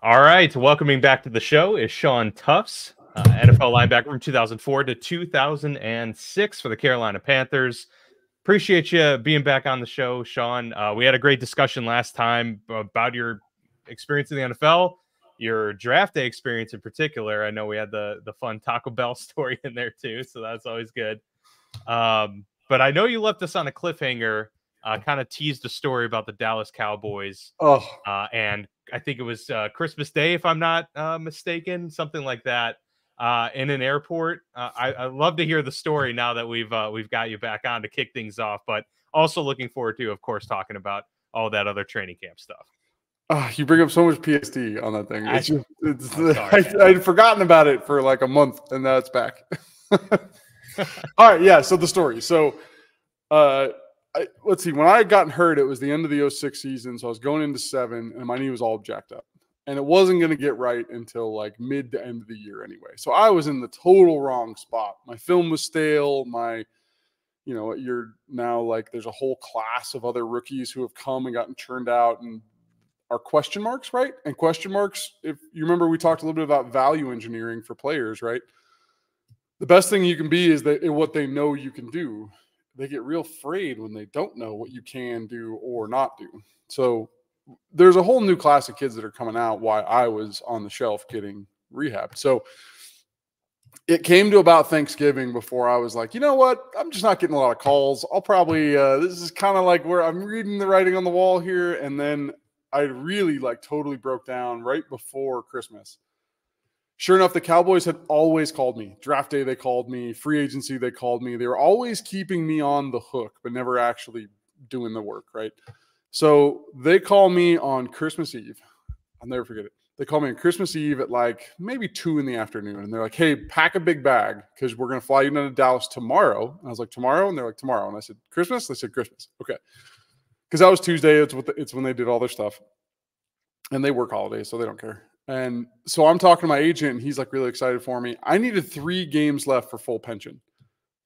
All right, welcoming back to the show is Sean Tufts, NFL linebacker from 2004 to 2006 for the Carolina Panthers. Appreciate you being back on the show, Sean. We had a great discussion last time about your experience in the NFL, your draft day experience in particular. I know we had the fun Taco Bell story in there too, so that's always good. But I know you left us on a cliffhanger, kind of teased a story about the Dallas Cowboys. Oh, And I think it was Christmas Day, if I'm not mistaken, something like that, in an airport. I love to hear the story now that we've got you back on to kick things off, but also looking forward to, of course, talking about all that other training camp stuff. you bring up so much PSD on that thing. Sorry, I'd forgotten about it for like a month, and now it's back. All right, yeah. So the story. So, let's see. When I had gotten hurt, it was the end of the 06 season, so I was going into 7, and my knee was all jacked up, and it wasn't going to get right until like mid to end of the year anyway. So I was in the total wrong spot. My film was stale. You're now like there's a whole class of other rookies who have come and gotten churned out and are question marks, right? And question marks, if you remember, we talked a little bit about value engineering for players, right? The best thing you can be is that what they know you can do. They get real afraid when they don't know what you can do or not do. So there's a whole new class of kids that are coming out while I was on the shelf getting rehabbed. So it came to about Thanksgiving before I was like, you know what? I'm just not getting a lot of calls. I'll probably, this is kind of like where I'm reading the writing on the wall here. And then I really like totally broke down right before Christmas. Sure enough, the Cowboys had always called me. Draft day, they called me. Free agency, they called me. They were always keeping me on the hook, but never actually doing the work, right? So they call me on Christmas Eve. I'll never forget it. They call me on Christmas Eve at like maybe 2 in the afternoon. And they're like, hey, pack a big bag because we're going to fly you into Dallas tomorrow. And I was like, tomorrow? And they're like, tomorrow. And I said, Christmas? They said, Christmas. Okay. Because that was Tuesday. It's when they did all their stuff. And they work holidays, so they don't care. And so I'm talking to my agent, and he's like really excited for me. I needed 3 games left for full pension.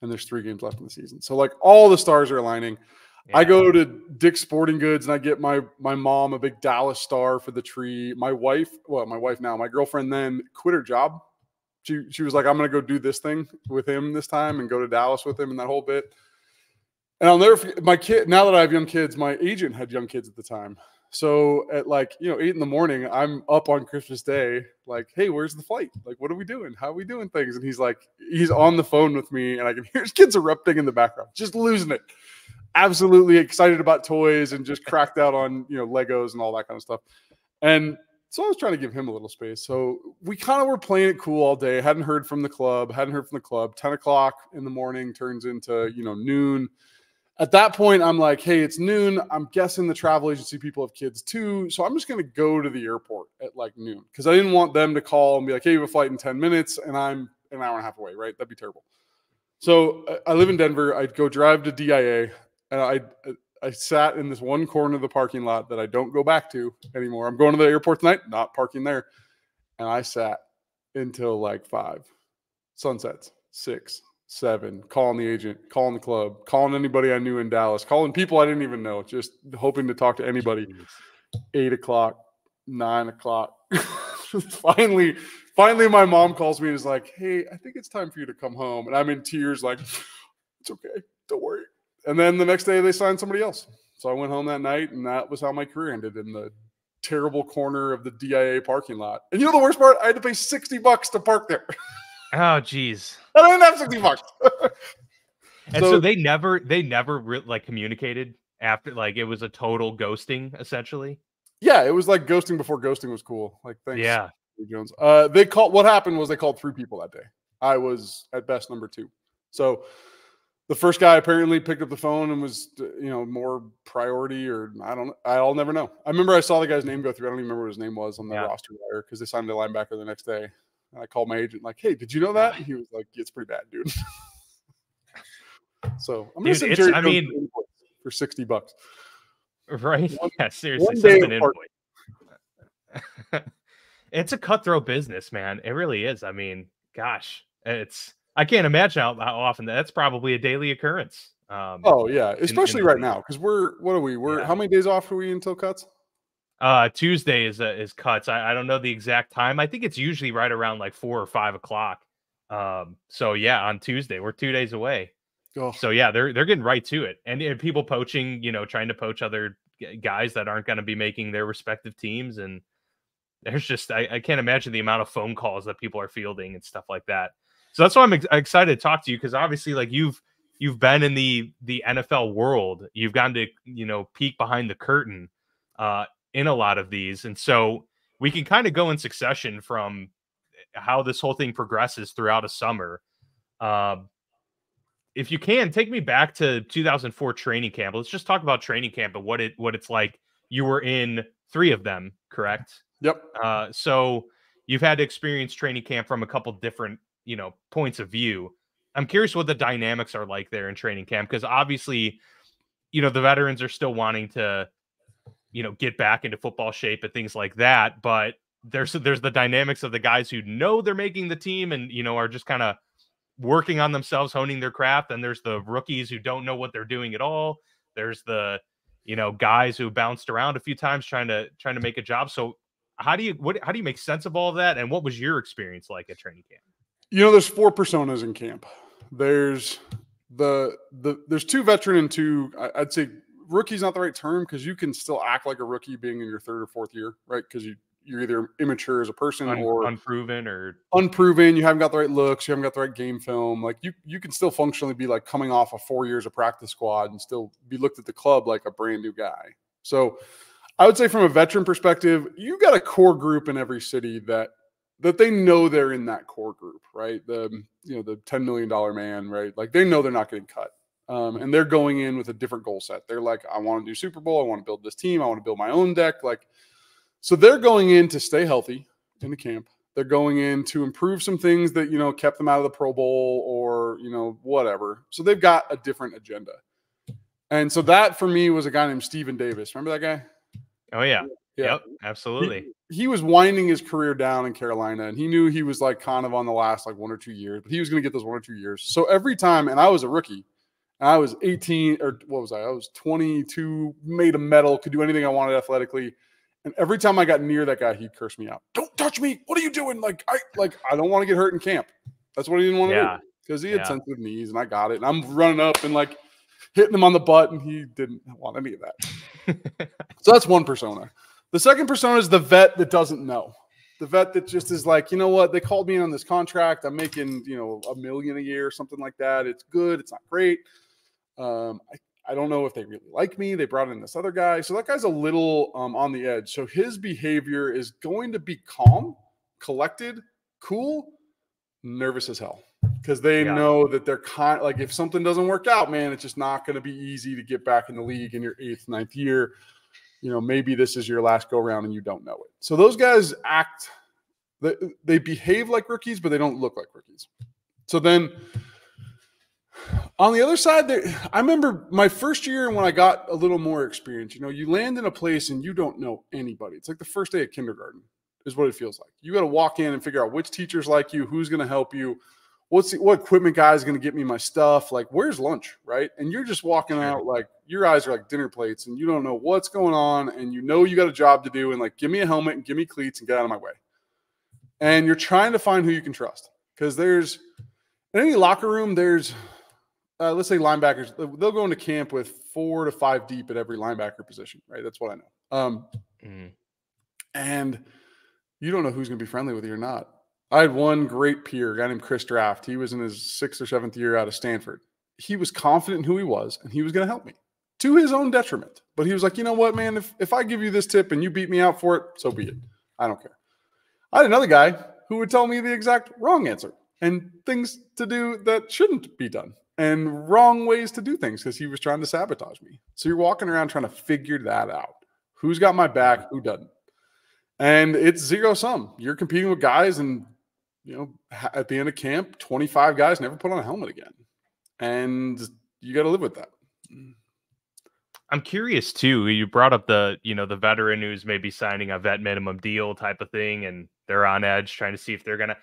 And there's 3 games left in the season. So like all the stars are aligning. Yeah. I go to Dick's Sporting Goods and I get my mom a big Dallas star for the tree. My wife now, my girlfriend then quit her job. She was like, I'm going to go do this thing with him this time and go to Dallas with him and that whole bit. And I'll never forget my kid. Now that I have young kids, my agent had young kids at the time. So at 8 in the morning, I'm up on Christmas Day, like, hey, where's the flight? Like, what are we doing? How are we doing things? And he's on the phone with me and I can hear his kids erupting in the background, just losing it. Absolutely excited about toys and just cracked out on, Legos and all that kind of stuff. And so I was trying to give him a little space. So we kind of were playing it cool all day. Hadn't heard from the club. 10 o'clock in the morning turns into, noon. At that point, I'm like, hey, it's noon. I'm guessing the travel agency people have kids too. So I'm just going to go to the airport at like noon because I didn't want them to call and be like, hey, you have a flight in 10 minutes and I'm an hour and a half away, right? That'd be terrible. So I live in Denver. I'd go drive to DIA and I sat in this one corner of the parking lot that I don't go back to anymore. I'm going to the airport tonight, not parking there. And I sat until like 5, sunsets, 6, 7, calling the agent, calling the club, calling anybody I knew in Dallas, calling people I didn't even know, just hoping to talk to anybody. 8 o'clock, 9 o'clock. Finally, my mom calls me and is like, hey, I think it's time for you to come home. And I'm in tears like, it's okay. Don't worry. And then the next day they signed somebody else. So I went home that night and that was how my career ended, in the terrible corner of the DIA parking lot. And the worst part, I had to pay $60 to park there. Oh, geez. I didn't have $60. And so they never communicated after, like it was a total ghosting essentially. Yeah, it was like ghosting before ghosting was cool. Like, thanks, yeah, Jones. What happened was they called 3 people that day. I was at best number 2. So the first guy apparently picked up the phone and was, more priority, or I'll never know. I remember I saw the guy's name go through. I don't even remember what his name was on the roster wire because they signed a linebacker the next day. And I called my agent like, hey, did you know that? And he was like, yeah, it's pretty bad, dude. So I'm going to send Jerry Jones for $60. Right? Yeah, seriously. Send an invoice. It's a cutthroat business, man. It really is. I mean, gosh, I can't imagine how often that's probably a daily occurrence. Oh yeah, especially right now because we're how many days off are we until cuts? Tuesday is cuts. I don't know the exact time. I think it's usually right around like 4 or 5 o'clock. So yeah, on Tuesday, we're 2 days away. Oh, So yeah, they're getting right to it, and people poaching, trying to poach other guys that aren't going to be making their respective teams, and there's just I can't imagine the amount of phone calls that people are fielding and stuff like that. So that's why I'm excited to talk to you, because obviously, like, you've been in the NFL world, you've gotten to peek behind the curtain in a lot of these, and so we can kind of go in succession from how this whole thing progresses throughout a summer. Um, if you can, take me back to 2004 training camp. Let's just talk about training camp and what it's like. You were in 3 of them, correct? yep. So you've had to experience training camp from a couple different, points of view. I'm curious what the dynamics are like there in training camp, because obviously, the veterans are still wanting to, get back into football shape and things like that. But there's the dynamics of the guys who know they're making the team and, are just kind of working on themselves, honing their craft. And there's the rookies who don't know what they're doing at all. There's the, guys who bounced around a few times trying to make a job. So how do you make sense of all of that? And what was your experience like at training camp? There's 4 personas in camp. There's there's 2 veteran and 2, I'd say rookie's not the right term, because you can still act like a rookie being in your 3rd or 4th year, right? Because you're either immature as a person or unproven. You haven't got the right looks, you haven't got the right game film. Like you can still functionally be like coming off of 4 years of practice squad and still be looked at the club like a brand new guy. So I would say from a veteran perspective, you got a core group in every city that they know they're in that core group, right? The $10 million man, right? Like they know they're not getting cut. And they're going in with a different goal set. They're like, I want to do Super Bowl. I want to build this team. I want to build my own deck. So they're going in to stay healthy in the camp. They're going in to improve some things that, kept them out of the Pro Bowl or, whatever. So they've got a different agenda. And so that for me was a guy named Steven Davis. Remember that guy? Oh yeah. Yeah. Yep, absolutely. He was winding his career down in Carolina, and he knew he was like kind of on the last like 1 or 2 years, but he was going to get those 1 or 2 years. So every time, and I was a rookie, and I was 18, or what was I? I was 22, made a medal, could do anything I wanted athletically. And every time I got near that guy, he'd curse me out. Don't touch me. What are you doing? I don't want to get hurt in camp. That's what he didn't want to do, because he had sensitive knees, and I got it. And I'm running up and like hitting him on the butt, and he didn't want any of that. So that's one persona. The second persona is the vet that doesn't know. The vet that just is like, you know what? They called me in on this contract. I'm making, $1 million a year or something like that. It's good. It's not great. I don't know if they really like me. They brought in this other guy. So that guy's a little on the edge. So his behavior is going to be calm, collected, cool, nervous as hell. Because they know that they're like, if something doesn't work out, man, it's just not going to be easy to get back in the league in your 8th, 9th year. Maybe this is your last go round and you don't know it. So those guys they behave like rookies, but they don't look like rookies. So then on the other side, I remember my first year when I got a little more experience, you land in a place and you don't know anybody. It's like the first day of kindergarten is what it feels like. You got to walk in and figure out which teachers like you, who's going to help you, what equipment guy is going to get me my stuff, like where's lunch, right? And you're just walking out like your eyes are like dinner plates and you don't know what's going on, and you got a job to do, and like give me a helmet and give me cleats and get out of my way. And you're trying to find who you can trust, because there's in any locker room there's let's say linebackers, they'll go into camp with 4 to 5 deep at every linebacker position, right? That's what I know. And you don't know who's going to be friendly with you or not. I had one great peer, a guy named Chris Draft. He was in his 6th or 7th year out of Stanford. He was confident in who he was, and he was going to help me to his own detriment. But he was like, you know what, man, if I give you this tip and you beat me out for it, so be it. I don't care. I had another guy who would tell me the exact wrong answer and things to do that shouldn't be done and wrong ways to do things, because he was trying to sabotage me. So you're walking around trying to figure that out. Who's got my back? Who doesn't? And it's zero sum. You're competing with guys, and at the end of camp, 25 guys never put on a helmet again. And you got to live with that. I'm curious too. You brought up the veteran who's maybe signing a vet minimum deal type of thing, and they're on edge trying to see if they're going to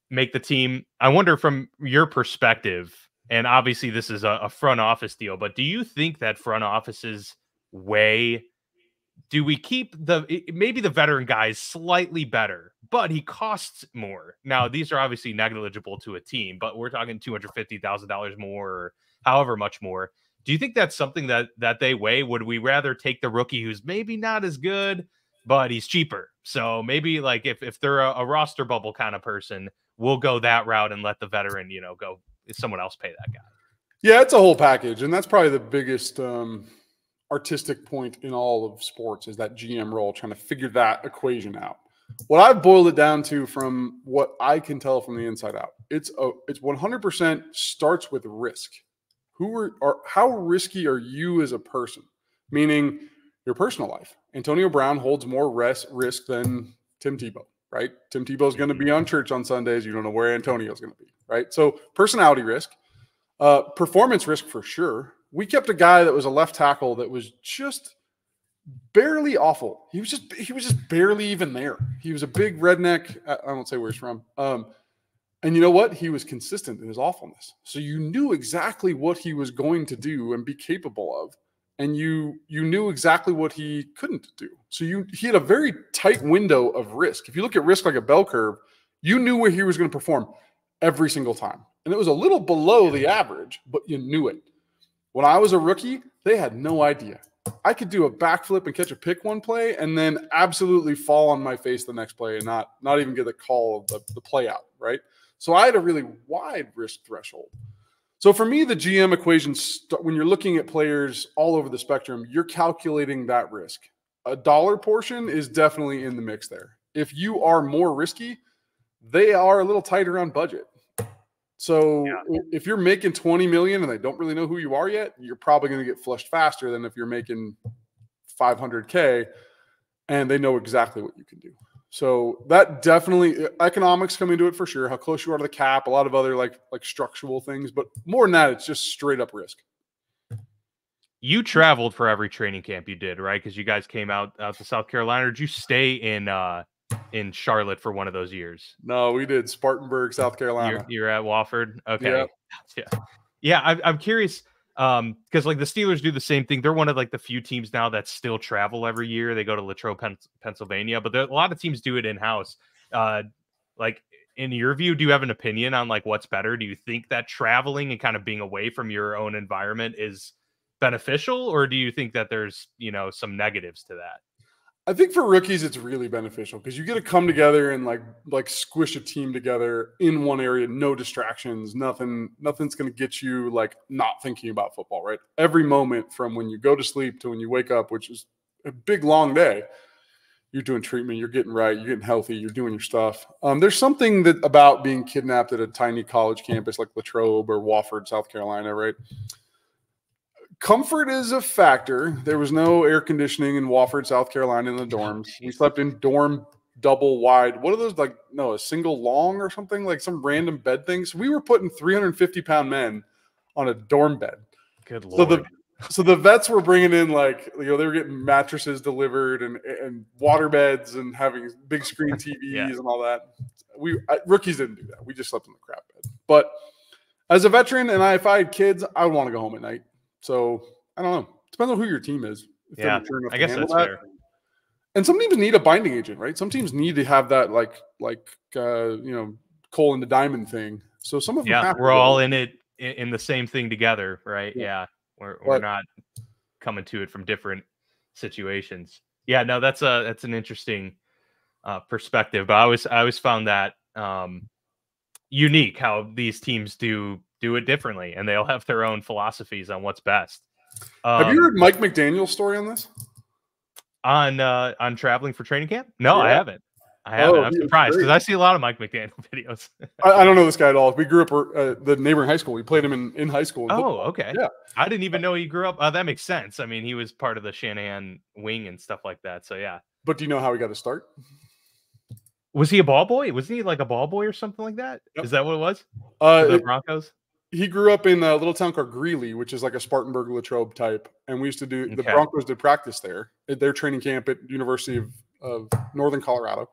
make the team. I wonder from your perspective, and obviously this is a front office deal, but do you think that front offices weigh do we keep maybe the veteran guy is slightly better, but he costs more? Now, these are obviously negligible to a team, but we're talking $250,000 more, or however much more. Do you think that's something that they weigh? Would we rather take the rookie who's maybe not as good, but he's cheaper? So maybe like if they're a roster bubble kind of person, we'll go that route and let the veteran, go someone else pay that guy. Yeah, it's a whole package, and that's probably the biggest artistic point in all of sports is that GM role, trying to figure that equation out. What I've boiled it down to, from what I can tell from the inside out, it's 100% starts with risk. How risky are you as a person? Meaning your personal life. Antonio Brown holds more risk than Tim Tebow, right? Tim Tebow is going to be on church on Sundays. You don't know where Antonio's going to be, right? So personality risk, performance risk for sure. We kept a guy that was a left tackle that was just barely awful. He was just barely even there. He was a big redneck. I won't say where he's from. And you know what? He was consistent in his awfulness. So you knew exactly what he was going to do and be capable of. And you knew exactly what he couldn't do. So he had a very tight window of risk. If you look at risk like a bell curve, you knew where he was going to perform every single time. And it was a little below the average, but you knew it. When I was a rookie, they had no idea. I could do a backflip and catch a pick one play and then absolutely fall on my face the next play and not even get the call of the play out, right? So I had a really wide risk threshold. So for me, the GM equation, when you're looking at players all over the spectrum, you're calculating that risk. A dollar portion is definitely in the mix there. If you are more risky, they are a little tighter on budget. So if you're making $20 million and they don't really know who you are yet, you're probably going to get flushed faster than if you're making $500K and they know exactly what you can do. So that definitely, economics come into it for sure, how close you are to the cap, a lot of other like structural things, but more than that, it's just straight up risk. You traveled for every training camp you did, right? Because you guys came out to South Carolina. Or did you stay in Charlotte for one of those years? No, we did Spartanburg, South Carolina. You're at Wofford? Okay. Yeah. I'm curious. Because like the Steelers do the same thing. They're one of like the few teams now that still travel every year. They go to Latrobe, Pennsylvania, but a lot of teams do it in-house. Like in your view, do you have an opinion on like what's better? Do you think that traveling and kind of being away from your own environment is beneficial, or do you think that there's, some negatives to that? I think for rookies, it's really beneficial because you get to come together and like squish a team together in one area, no distractions, nothing's going to get you like not thinking about football, right? Every moment from when you go to sleep to when you wake up, which is a big, long day, you're doing treatment, you're getting right, you're getting healthy, you're doing your stuff. There's something about being kidnapped at a tiny college campus like Latrobe or Wofford, South Carolina, right? Comfort is a factor. There was no air conditioning in Wofford, South Carolina in the dorms. We slept in dorm double wide. What are those like? No, a single long or something, like some random bed things. We were putting 350-pound men on a dorm bed. Good Lord. So the vets were bringing in they were getting mattresses delivered and water beds and having big screen TVs and all that. Rookies didn't do that. We just slept in the crap bed. But as a veteran and if I had kids, I would want to go home at night. So I don't know. Depends on who your team is. Yeah, I guess that's fair. And some teams need a binding agent, right? Some teams need to have that coal in the diamond thing. So some of them we're all in it in the same thing together, right? Yeah. We're not coming to it from different situations. Yeah, no, that's an interesting perspective. But I always found that unique how these teams do it differently, and they all have their own philosophies on what's best. Have you heard Mike McDaniel's story on this? On traveling for training camp? No, I haven't. I'm surprised because I see a lot of Mike McDaniel videos. I don't know this guy at all. We grew up the neighboring high school. We played him in high school. Oh, okay. Yeah. I didn't even know he grew up. That makes sense. I mean, he was part of the Shanahan wing and stuff like that. So, yeah. But do you know how he got to start? Was he a ball boy? Wasn't he like a ball boy or something like that? Yep. Is that what it was? The Broncos? He grew up in a little town called Greeley, which is like a Spartanburg Latrobe type. And we used to do the Broncos did practice there at their training camp at University of Northern Colorado.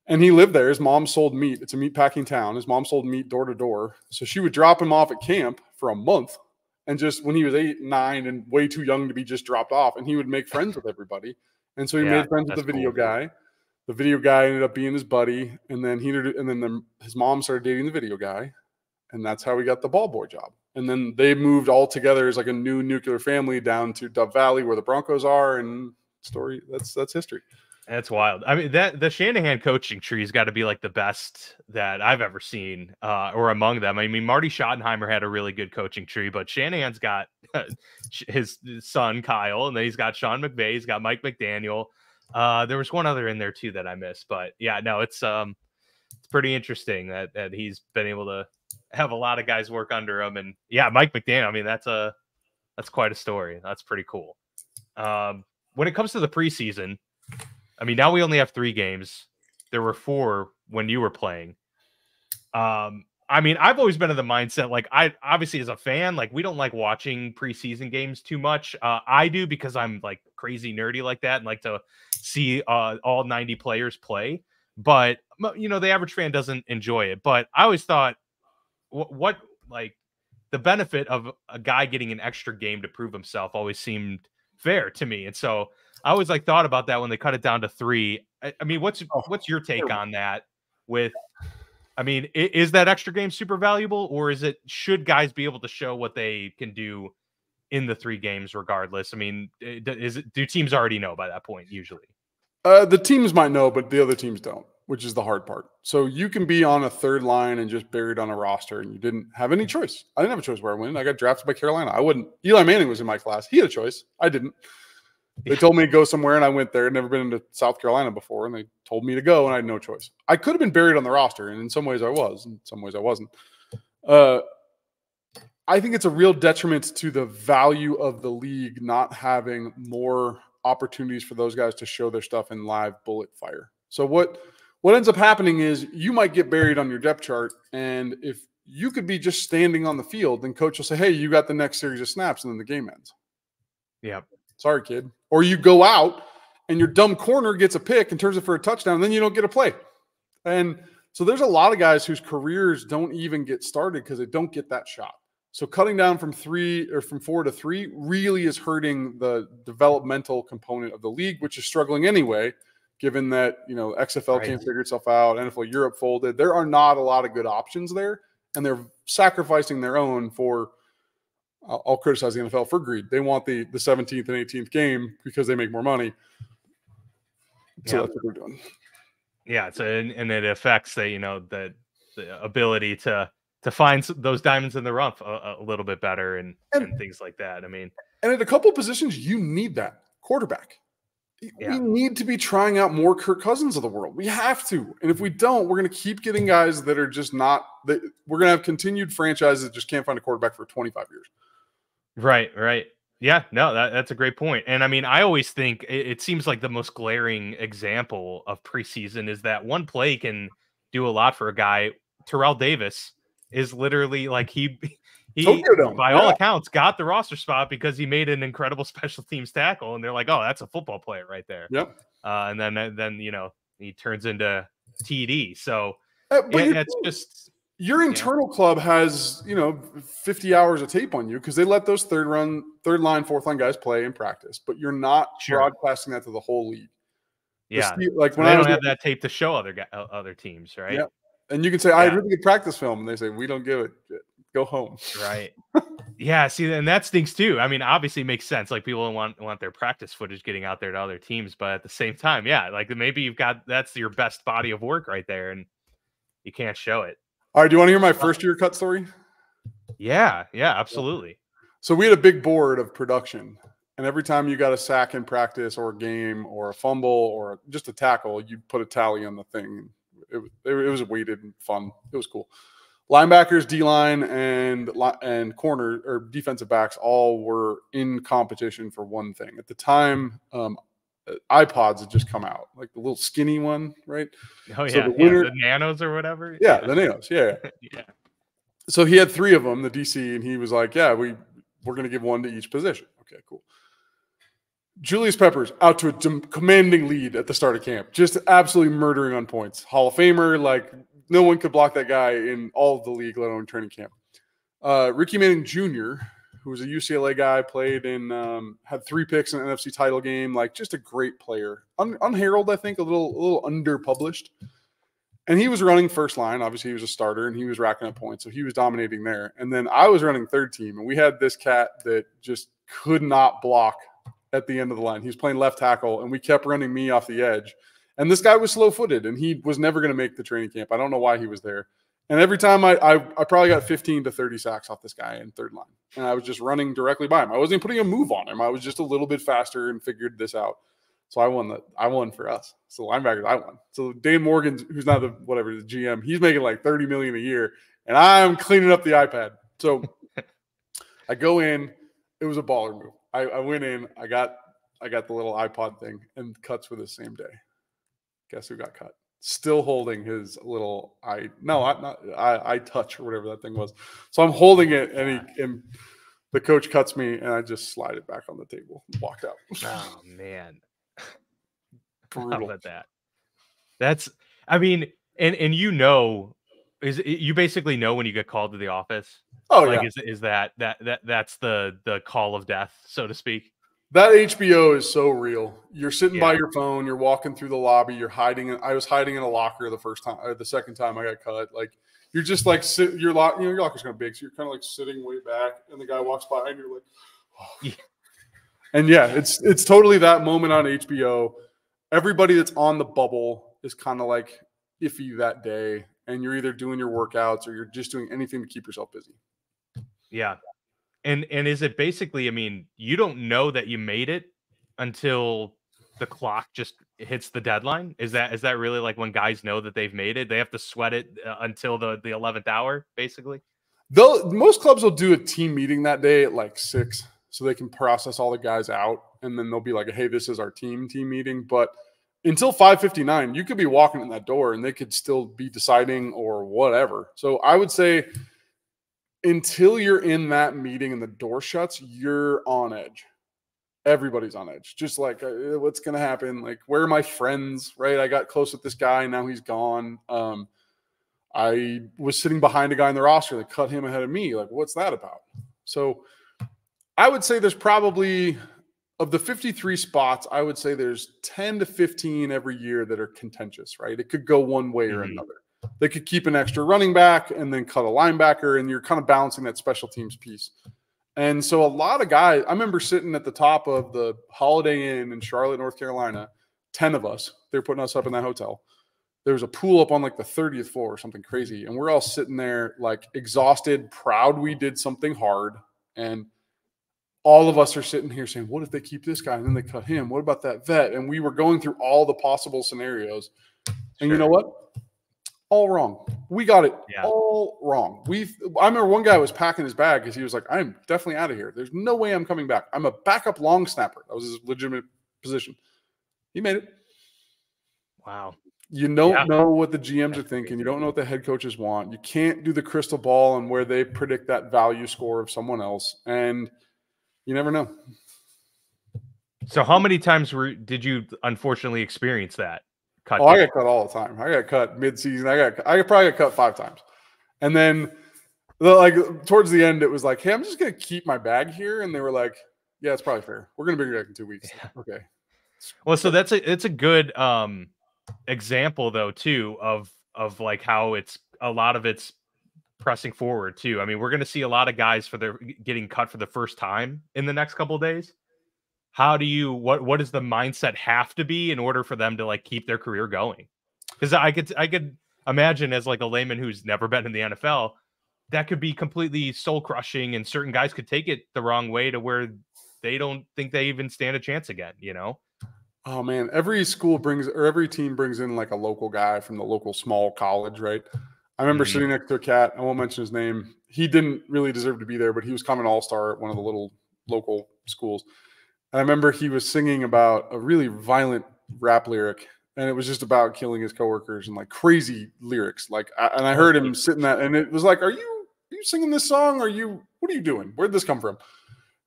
And he lived there. His mom sold meat. It's a meat packing town. His mom sold meat door to door. So she would drop him off at camp for a month. And just when he was 8, 9 and way too young to be just dropped off, and he would make friends with everybody. And so he made friends with the video guy. The video guy ended up being his buddy, and then his mom started dating the video guy, and that's how he got the ball boy job. And then they moved all together as like a new nuclear family down to Dove Valley where the Broncos are, and that's history. That's wild. I mean, the Shanahan coaching tree has got to be like the best that I've ever seen, or among them. I mean, Marty Schottenheimer had a really good coaching tree, but Shanahan's got his son Kyle, and then he's got Sean McVay, he's got Mike McDaniel. There was one other in there too that I missed, but yeah, no, it's pretty interesting that he's been able to have a lot of guys work under him, and yeah, Mike McDaniel. I mean, that's quite a story. That's pretty cool. When it comes to the preseason, I mean, now we only have 3 games. There were 4 when you were playing. I mean, I've always been of the mindset, like, I obviously as a fan, like, we don't like watching preseason games too much. I do because I'm like crazy nerdy like that and like to see all 90 players play. But, you know, the average fan doesn't enjoy it. But I always thought what like the benefit of a guy getting an extra game to prove himself always seemed fair to me. And so I always like thought about that when they cut it down to 3. I mean, what's your take on that? I mean, is that extra game super valuable, or should guys be able to show what they can do in the 3 games regardless? I mean, do teams already know by that point usually? The teams might know, but the other teams don't, which is the hard part. So you can be on a 3rd line and just buried on a roster, and you didn't have any choice. I didn't have a choice where I went. I got drafted by Carolina. I wouldn't. Eli Manning was in my class. He had a choice. I didn't. They told me to go somewhere, and I went there. I'd never been into South Carolina before, and they told me to go, and I had no choice. I could have been buried on the roster, and in some ways I was. In some ways I wasn't. I think it's a real detriment to the value of the league not having more opportunities for those guys to show their stuff in live bullet fire. So what ends up happening is you might get buried on your depth chart, and if you could be just standing on the field, then coach will say, hey, you got the next series of snaps, and then the game ends. Yep. Sorry, kid. Or you go out and your dumb corner gets a pick and turns it for a touchdown, and then you don't get a play. And so there's a lot of guys whose careers don't even get started because they don't get that shot. So cutting down from 4 to 3 really is hurting the developmental component of the league, which is struggling anyway, given that, you know, XFL can't figure itself out, NFL Europe folded. There are not a lot of good options there, and they're sacrificing their own for I'll criticize the NFL for greed. They want the 17th and 18th game because they make more money. So that's what they're doing. Yeah, and it affects the ability to find those diamonds in the rough a little bit better and things like that. I mean, and at a couple of positions, you need that quarterback. We need to be trying out more Kirk Cousins of the world. We have to. And if we don't, we're going to keep getting guys that are just not – we're going to have continued franchises that just can't find a quarterback for 25 years. Right. Yeah, no, that's a great point. And I mean, I always think it seems like the most glaring example of preseason is that one play can do a lot for a guy. Terrell Davis is literally like he by all accounts got the roster spot because he made an incredible special teams tackle, and they're like, oh, that's a football player right there. Yep. And then he turns into TD. So it's just. Your internal club has, 50 hours of tape on you because they let those third line, fourth line guys play in practice, but you're not broadcasting that to the whole league. Yeah. Like when they don't have that tape to show other teams, right? Yeah. And you can say, I had really good practice film. And they say, we don't give it. Go home. Right. Yeah. See, and that stinks too. I mean, obviously it makes sense. Like people want their practice footage getting out there to other teams, but at the same time, like maybe that's your best body of work right there and you can't show it. All right, do you want to hear my first year cut story? Yeah, absolutely. So we had a big board of production, and every time you got a sack in practice or a game or a fumble or just a tackle, you put a tally on the thing. It was weighted and fun. It was cool. Linebackers, D-line, and corner or defensive backs all were in competition for one thing. At the time, iPods had just come out, like the little skinny one, right? Oh yeah, so the Nanos or whatever. Yeah, the Nanos. Yeah. Yeah. So he had 3 of them, the DC, and he was like, "Yeah, we're going to give one to each position." Okay, cool. Julius Peppers out to a commanding lead at the start of camp, just absolutely murdering on points. Hall of Famer, like no one could block that guy in all of the league, let alone training camp. Ricky Manning Jr., who was a UCLA guy, played in, had 3 picks in an NFC title game, like just a great player. Unheralded, I think, a little underpublished. And he was running first line. Obviously, he was a starter, and he was racking up points, so he was dominating there. And then I was running third team, and we had this cat that just could not block at the end of the line. He was playing left tackle, and we kept running me off the edge. And this guy was slow-footed, and he was never going to make the training camp. I don't know why he was there. And every time I probably got 15 to 30 sacks off this guy in third line. And I was just running directly by him. I wasn't even putting a move on him. I was just a little bit faster and figured this out. So I won for us. So linebackers, I won. So Dane Morgan, who's not the GM, he's making like $30 million a year, and I'm cleaning up the iPad. So I go in. It was a baller move. I went in. I got the little iPod thing, and cuts were the same day. Guess who got cut? Still holding his little iTouch or whatever that thing was. So I'm holding it, and the coach cuts me, and I just slide it back on the table and walked out. Oh man. Brutal. How about that? That's, I mean, and you basically know when you get called to the office. Oh, like, yeah. Is that's the call of death, so to speak? That HBO is so real. You're sitting by your phone. You're walking through the lobby. You're hiding. I was hiding in a locker the second time I got cut. Like, you're just like your locker's kind of big, so you're kind of like sitting way back, and the guy walks by, and you're like, oh. Yeah. And yeah, it's totally that moment on HBO. Everybody that's on the bubble is kind of like iffy that day, and you're either doing your workouts or you're just doing anything to keep yourself busy. Yeah. And is it basically, I mean, you don't know that you made it until the clock just hits the deadline? Is that really like when guys know that they've made it? They have to sweat it until the 11th hour, basically? Most clubs will do a team meeting that day at like 6, so they can process all the guys out, and then they'll be like, hey, this is our team meeting. But until 5:59, you could be walking in that door, and they could still be deciding or whatever. So I would say until you're in that meeting and the door shuts, you're on edge. Everybody's on edge. Just like, what's going to happen? Like, where are my friends, right? I got close with this guy. Now he's gone. I was sitting behind a guy in the roster that cut him ahead of me. Like, what's that about? So I would say there's probably, of the 53 spots, I would say there's 10 to 15 every year that are contentious, right? It could go one way or another. They could keep an extra running back and then cut a linebacker, and you're kind of balancing that special teams piece. And so a lot of guys, I remember sitting at the top of the Holiday Inn in Charlotte, North Carolina, 10 of us. They're putting us up in that hotel. There was a pool up on like the 30th floor or something crazy. And we're all sitting there like exhausted, proud we did something hard. And all of us are sitting here saying, what if they keep this guy and then they cut him? What about that vet? And we were going through all the possible scenarios. And you know what? All wrong. We got it all wrong. I remember one guy was packing his bag because he was like, I'm definitely out of here. There's no way I'm coming back. I'm a backup long snapper. That was his legitimate position. He made it. Wow. You don't know what the GMs are thinking. You don't know what the head coaches want. You can't do the crystal ball and where they predict that value score of someone else. And you never know. So how many times did you unfortunately experience that? I got cut all the time. I got cut mid-season. I probably got cut 5 times. And then like towards the end, it was like, hey, I'm just going to keep my bag here. And they were like, yeah, it's probably fair. We're going to bring you back in 2 weeks. Yeah. Okay. Well, so it's a good example though, too, of like how it's a lot of it's pressing forward too. I mean, we're going to see a lot of guys getting cut for the first time in the next couple of days. How do you, what does the mindset have to be in order for them to like keep their career going? Because I could imagine, as like a layman who's never been in the NFL, that could be completely soul crushing, and certain guys could take it the wrong way to where they don't think they even stand a chance again, you know? Oh man, every team brings in like a local guy from the local small college, right? I remember sitting next to a cat. I won't mention his name. He didn't really deserve to be there, but he was kind of an all-star at one of the little local schools. And I remember he was singing about a really violent rap lyric, and it was just about killing his coworkers and like crazy lyrics. Like, I heard him sitting that, and it was like, are you singing this song? What are you doing? Where'd this come from?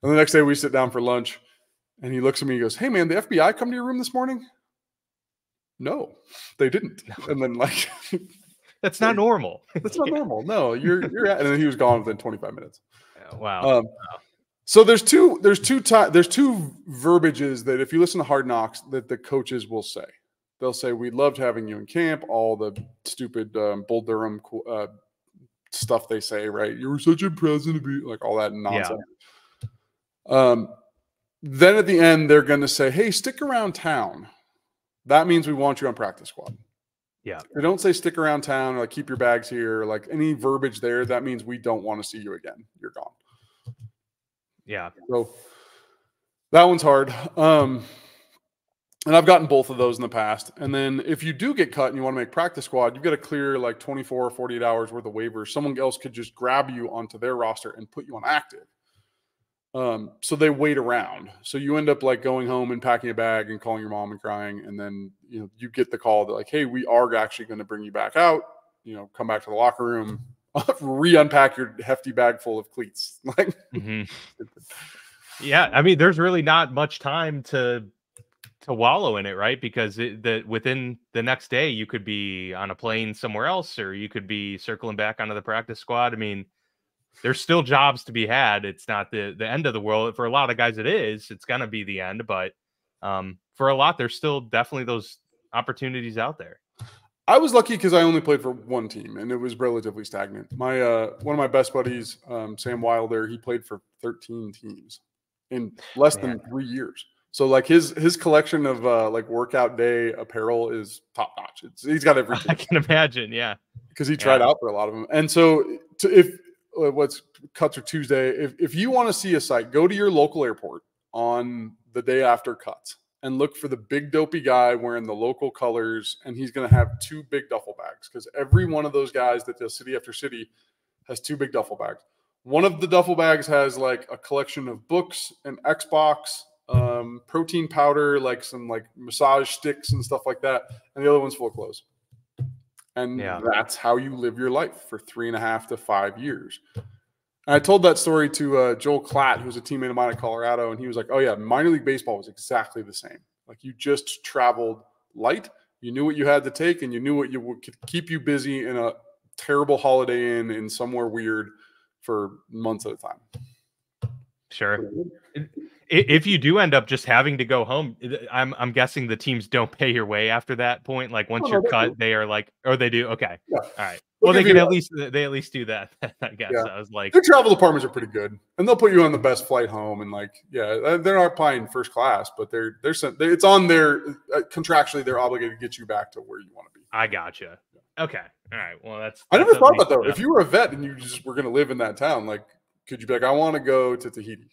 And the next day we sit down for lunch, and he looks at me and goes, hey man, the FBI come to your room this morning? No, they didn't. And then like, that's not normal. That's not normal. No, you're at, and then he was gone within 25 minutes. Wow. So there's two verbiages that if you listen to Hard Knocks that the coaches will say. They'll say, "We loved having you in camp." All the stupid Bull Durham stuff they say, right? You were such a present to be like all that nonsense. Yeah. Then at the end, they're going to say, "Hey, stick around town. That means we want you on practice squad." Yeah. They don't say stick around town or like keep your bags here, or like any verbiage there. That means we don't want to see you again. You're gone. Yeah. So that one's hard. And I've gotten both of those in the past. And then if you do get cut and you want to make practice squad, you've got to clear like 24 or 48 hours worth of waivers. Someone else could just grab you onto their roster and put you on active. So they wait around. So you end up like going home and packing a bag and calling your mom and crying. And then, you get the call that like, hey, we are actually going to bring you back out, come back to the locker room, re-unpack your hefty bag full of cleats. Like, yeah. I mean, there's really not much time to wallow in it, right? Because within the next day, you could be on a plane somewhere else, or you could be circling back onto the practice squad. I mean, there's still jobs to be had. It's not the end of the world. For a lot of guys, it is. It's going to be the end. But for a lot, there's still definitely those opportunities out there. I was lucky because I only played for one team, and it was relatively stagnant. My one of my best buddies, Sam Wilder, he played for 13 teams in less than 3 years. So like his collection of like workout day apparel is top notch. He's got everything. I can imagine, yeah, because he tried out for a lot of them. And so if what's cuts are Tuesday, if you want to see a site, go to your local airport on the day after cuts and look for the big dopey guy wearing the local colors, and he's going to have 2 big duffel bags because every one of those guys that does city after city has 2 big duffel bags. One of the duffel bags has like a collection of books, an Xbox, protein powder, like some like massage sticks and stuff like that, and the other one's full of clothes. And that's how you live your life for 3.5 to 5 years. And I told that story to Joel Klatt, who's a teammate of mine in Colorado, and he was like, "Oh yeah, minor league baseball was exactly the same. Like you just traveled light, you knew what you had to take, and you knew what could keep you busy in a terrible Holiday Inn in somewhere weird for months at a time." Sure. If you do end up just having to go home, I'm guessing the teams don't pay your way after that point. Like once you're cut, they are like, or they do. Okay. Yeah. All right. Well, they can at least do that. I guess. Yeah. I was like, their travel departments are pretty good, and they'll put you on the best flight home. And like, yeah, they're not flying first class, but it's on their contractually they're obligated to get you back to where you want to be. I gotcha. Okay. All right. Well, that's I never thought about that though. If you were a vet and you just were going to live in that town, like, could you be like, I want to go to Tahiti?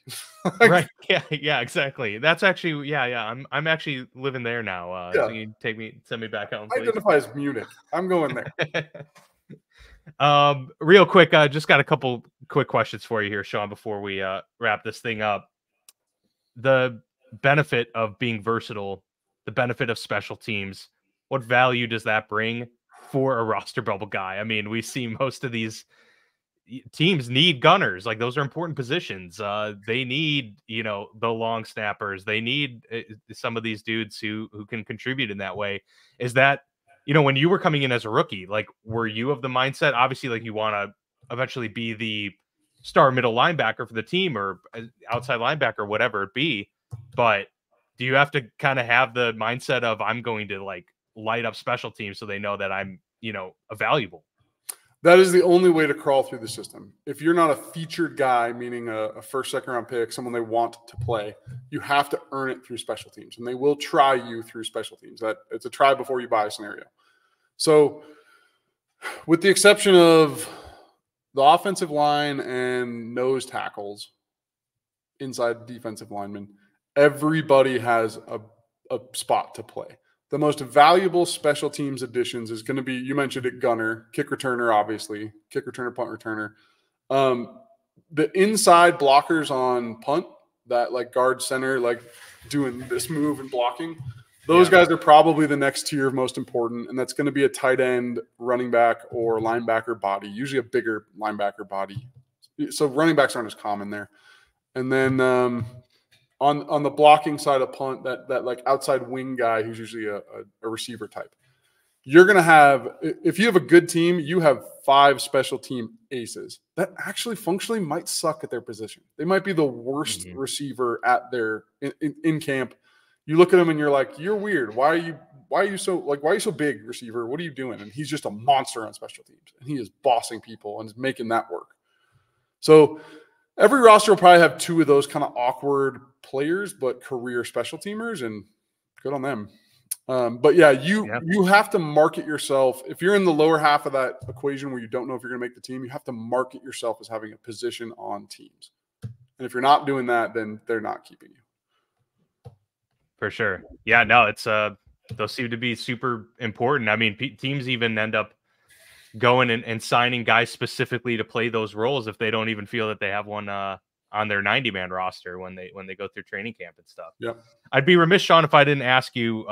Like, right. Yeah, exactly. That's actually, yeah. I'm actually living there now. So you send me back home, please. I identify as Munich. I'm going there. Real quick, just got a couple quick questions for you here, Sean, before we wrap this thing up. The benefit of being versatile, the benefit of special teams, what value does that bring for a roster bubble guy? I mean, we see most of these teams need gunners. Like those are important positions. They need, the long snappers. They need some of these dudes who can contribute in that way. Is that, when you were coming in as a rookie, like, were you of the mindset, obviously, like you want to eventually be the star middle linebacker for the team or outside linebacker, whatever it be. But do you have to kind of have the mindset of I'm going to like light up special teams so they know that I'm, valuable? That is the only way to crawl through the system. If you're not a featured guy, meaning a first, second round pick, someone they want to play, you have to earn it through special teams, and they will try you through special teams. That it's a try before you buy scenario. So with the exception of the offensive line and nose tackles, inside defensive linemen, everybody has a spot to play. The most valuable special teams additions is going to be, you mentioned it, gunner, kick returner, obviously, kick returner, punt returner. The inside blockers on punt, that like guard center, like doing this move and blocking, those guys are probably the next tier of most important, and that's going to be a tight end, running back, or linebacker body, usually a bigger linebacker body. So running backs aren't as common there. And then on the blocking side of punt, that like outside wing guy who's usually a receiver type. you're going to have, if you have a good team, you have 5 special team aces that actually functionally might suck at their position. They might be the worst receiver at their in camp. You look at them and you're like, you're weird. Why are you so big, receiver? What are you doing? And he's just a monster on special teams, and he is bossing people and is making that work. So every roster will probably have 2 of those kind of awkward players, but career special teamers, and good on them. But yeah, you have to market yourself. If you're in the lower half of that equation where you don't know if you're going to make the team, you have to market yourself as having a position on teams. And if you're not doing that, then they're not keeping you. For sure. Yeah, no, it's those seem to be super important. I mean, teams even end up going and signing guys specifically to play those roles if they don't even feel that they have one on their 90-man roster when they go through training camp and stuff. Yeah. I'd be remiss, Sean, if I didn't ask you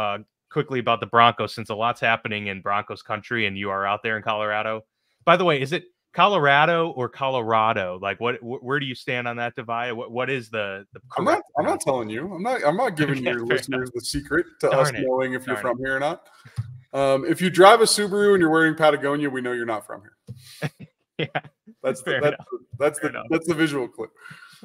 quickly about the Broncos, since a lot's happening in Broncos country and you are out there in Colorado. By the way, is it Colorado or Colorado? Like, where do you stand on that divide? What is the I'm not telling you. I'm not giving your listeners the secret to us knowing if you're from here or not. If you drive a Subaru and you're wearing Patagonia, we know you're not from here. Yeah. That's the visual clip.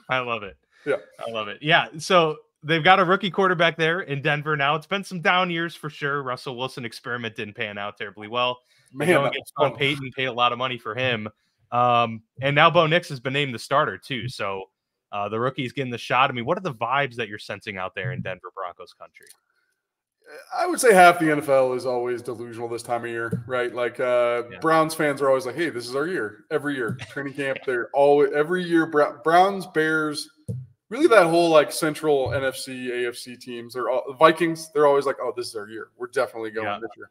I love it. Yeah. I love it. Yeah. So they've got a rookie quarterback there in Denver now. It's been some down years for sure. Russell Wilson experiment didn't pan out terribly well. Man, Sean Payton paid a lot of money for him. And now Bo Nix has been named the starter too. So the rookie's getting the shot. I mean, what are the vibes that you're sensing out there in Denver Broncos country? I would say half the NFL is always delusional this time of year, right? Like Browns fans are always like, hey, this is our year. Every year, training camp, they're always every year. Browns, Bears, really that whole like central NFC, AFC teams. They're all Vikings. They're always like, oh, this is our year. We're definitely going this year.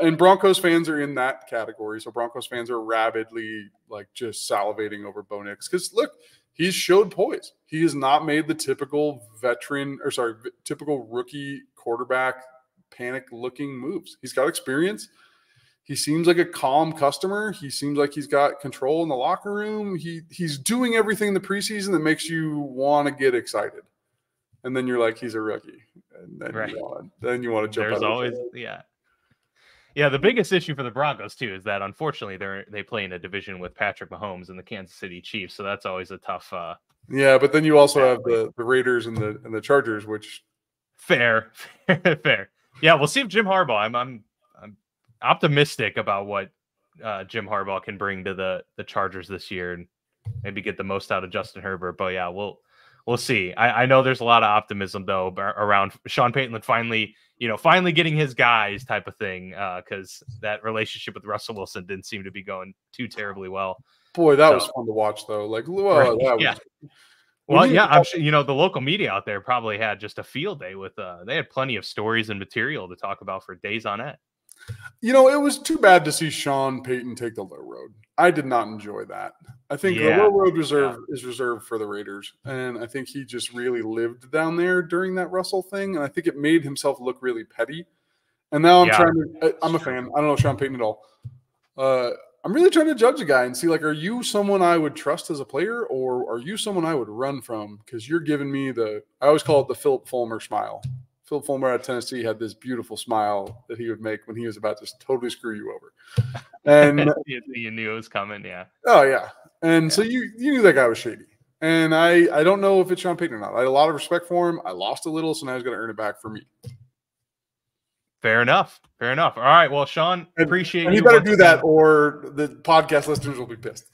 And Broncos fans are in that category. So Broncos fans are rabidly like just salivating over Bo Nix because look, he's showed poise. He has not made the typical typical rookie quarterback panic-looking moves. He's got experience. He seems like a calm customer. He seems like he's got control in the locker room. He's doing everything in the preseason that makes you want to get excited. And then you're like, he's a rookie. And then you want to jump out. There's always, Yeah, the biggest issue for the Broncos, too, is that, unfortunately, they play in a division with Patrick Mahomes and the Kansas City Chiefs, so that's always a tough yeah, but then you also have the Raiders and the Chargers, which fair. Yeah, we'll see if Jim Harbaugh. I'm optimistic about what Jim Harbaugh can bring to the Chargers this year and maybe get the most out of Justin Herbert. But yeah, we'll see. I know there's a lot of optimism though around Sean Payton finally getting his guys type of thing, because that relationship with Russell Wilson didn't seem to be going too terribly well. Boy, that was fun to watch though. Like, I'm sure the local media out there probably had just a field day with they had plenty of stories and material to talk about for days on end. It was too bad to see Sean Payton take the low road. I did not enjoy that. I think the low road is reserved for the Raiders. And I think he just really lived down there during that Russell thing. And I think it made himself look really petty. And now I'm a fan. I don't know Sean Payton at all. I'm really trying to judge a guy and see, like, are you someone I would trust as a player, or are you someone I would run from? Because you're giving me I always call it the Philip Fulmer smile. Phil Fulmer at Tennessee had this beautiful smile that he would make when he was about to totally screw you over. And you knew it was coming, yeah. Oh, yeah. And so you knew that guy was shady. And I don't know if it's Sean Payton or not. I had a lot of respect for him. I lost a little, so now he's going to earn it back for me. Fair enough. All right. Well, Sean, appreciate you. You better do that, or the podcast listeners will be pissed.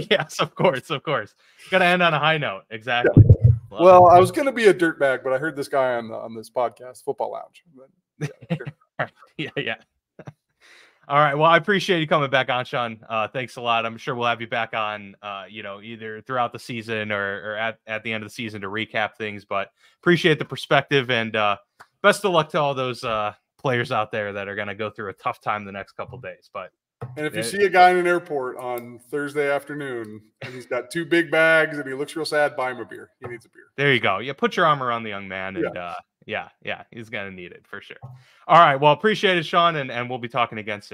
Yes, of course. Got to end on a high note. Exactly. Yeah. Well, I was going to be a dirtbag, but I heard this guy on this podcast, Football Lounge. Yeah. All right. Well, I appreciate you coming back on, Sean. Thanks a lot. I'm sure we'll have you back on, either throughout the season or at the end of the season to recap things. But appreciate the perspective, and best of luck to all those players out there that are going to go through a tough time the next couple of days. And if you see a guy in an airport on Thursday afternoon and he's got 2 big bags and he looks real sad, buy him a beer. He needs a beer. There you go. Yeah, put your arm around the young man, and yeah, he's going to need it for sure. All right. Well, appreciate it, Sean, and we'll be talking again soon.